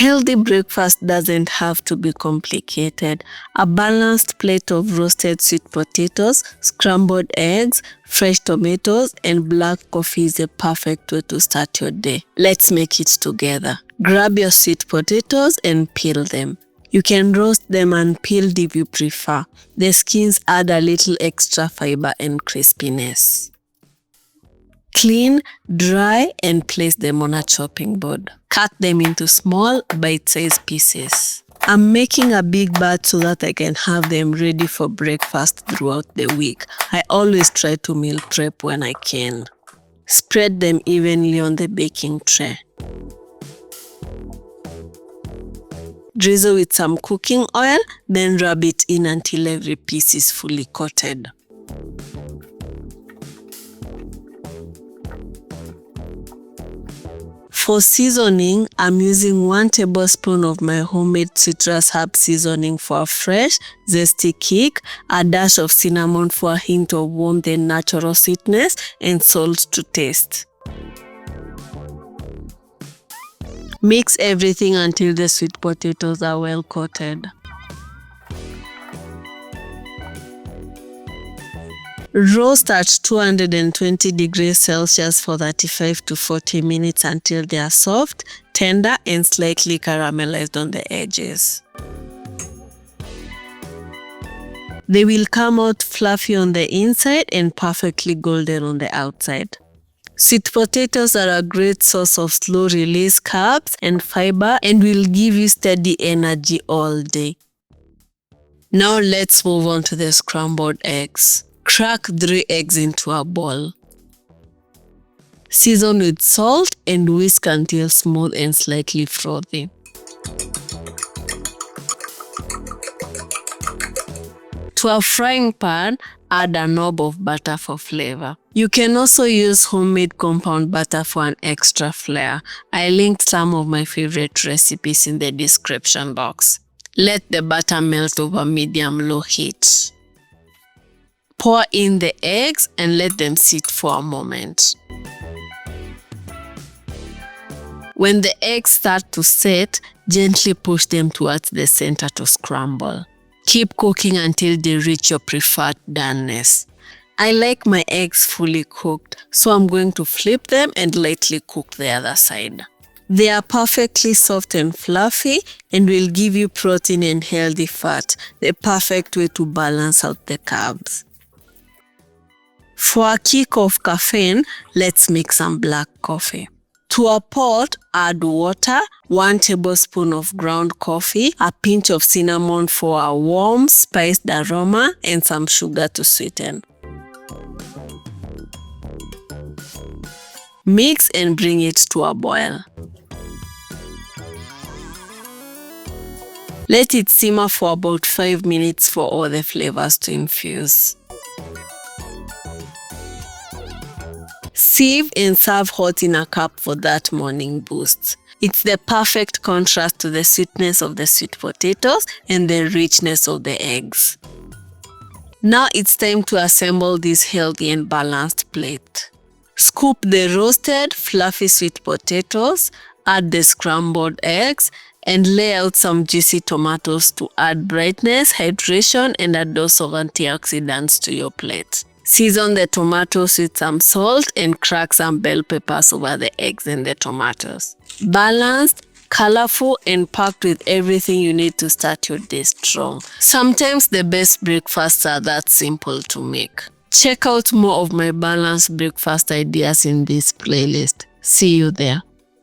Healthy breakfast doesn't have to be complicated. A balanced plate of roasted sweet potatoes, scrambled eggs, fresh tomatoes, and black coffee is a perfect way to start your day. Let's make it together. Grab your sweet potatoes and peel them. You can roast them unpeeled if you prefer. The skins add a little extra fiber and crispiness. Clean, dry, and place them on a chopping board. Cut them into small, bite-sized pieces. I'm making a big batch so that I can have them ready for breakfast throughout the week. I always try to meal prep when I can. Spread them evenly on the baking tray. Drizzle with some cooking oil, then rub it in until every piece is fully coated. For seasoning, I'm using 1 tablespoon of my homemade citrus herb seasoning for a fresh, zesty kick, a dash of cinnamon for a hint of warmth and natural sweetness, and salt to taste. Mix everything until the sweet potatoes are well coated. Roast at 220 degrees Celsius for 35 to 40 minutes until they are soft, tender, and slightly caramelized on the edges. They will come out fluffy on the inside and perfectly golden on the outside. Sweet potatoes are a great source of slow-release carbs and fiber and will give you steady energy all day. Now let's move on to the scrambled eggs. Crack 3 eggs into a bowl. Season with salt and whisk until smooth and slightly frothy. To a frying pan, add a knob of butter for flavor. You can also use homemade compound butter for an extra flair. I linked some of my favorite recipes in the description box. Let the butter melt over medium-low heat. Pour in the eggs and let them sit for a moment. When the eggs start to set, gently push them towards the center to scramble. Keep cooking until they reach your preferred doneness. I like my eggs fully cooked, so I'm going to flip them and lightly cook the other side. They are perfectly soft and fluffy and will give you protein and healthy fat, the perfect way to balance out the carbs. For a kick of caffeine, let's make some black coffee. To a pot, add water, 1 tablespoon of ground coffee, a pinch of cinnamon for a warm, spiced aroma, and some sugar to sweeten. Mix and bring it to a boil. Let it simmer for about 5 minutes for all the flavors to infuse. Sieve and serve hot in a cup for that morning boost. It's the perfect contrast to the sweetness of the sweet potatoes and the richness of the eggs. Now it's time to assemble this healthy and balanced plate. Scoop the roasted, fluffy sweet potatoes, add the scrambled eggs, and lay out some juicy tomatoes to add brightness, hydration, and a dose of antioxidants to your plate. Season the tomatoes with some salt and crack some bell peppers over the eggs and the tomatoes. Balanced, colorful, and packed with everything you need to start your day strong. Sometimes the best breakfasts are that simple to make. Check out more of my balanced breakfast ideas in this playlist. See you there.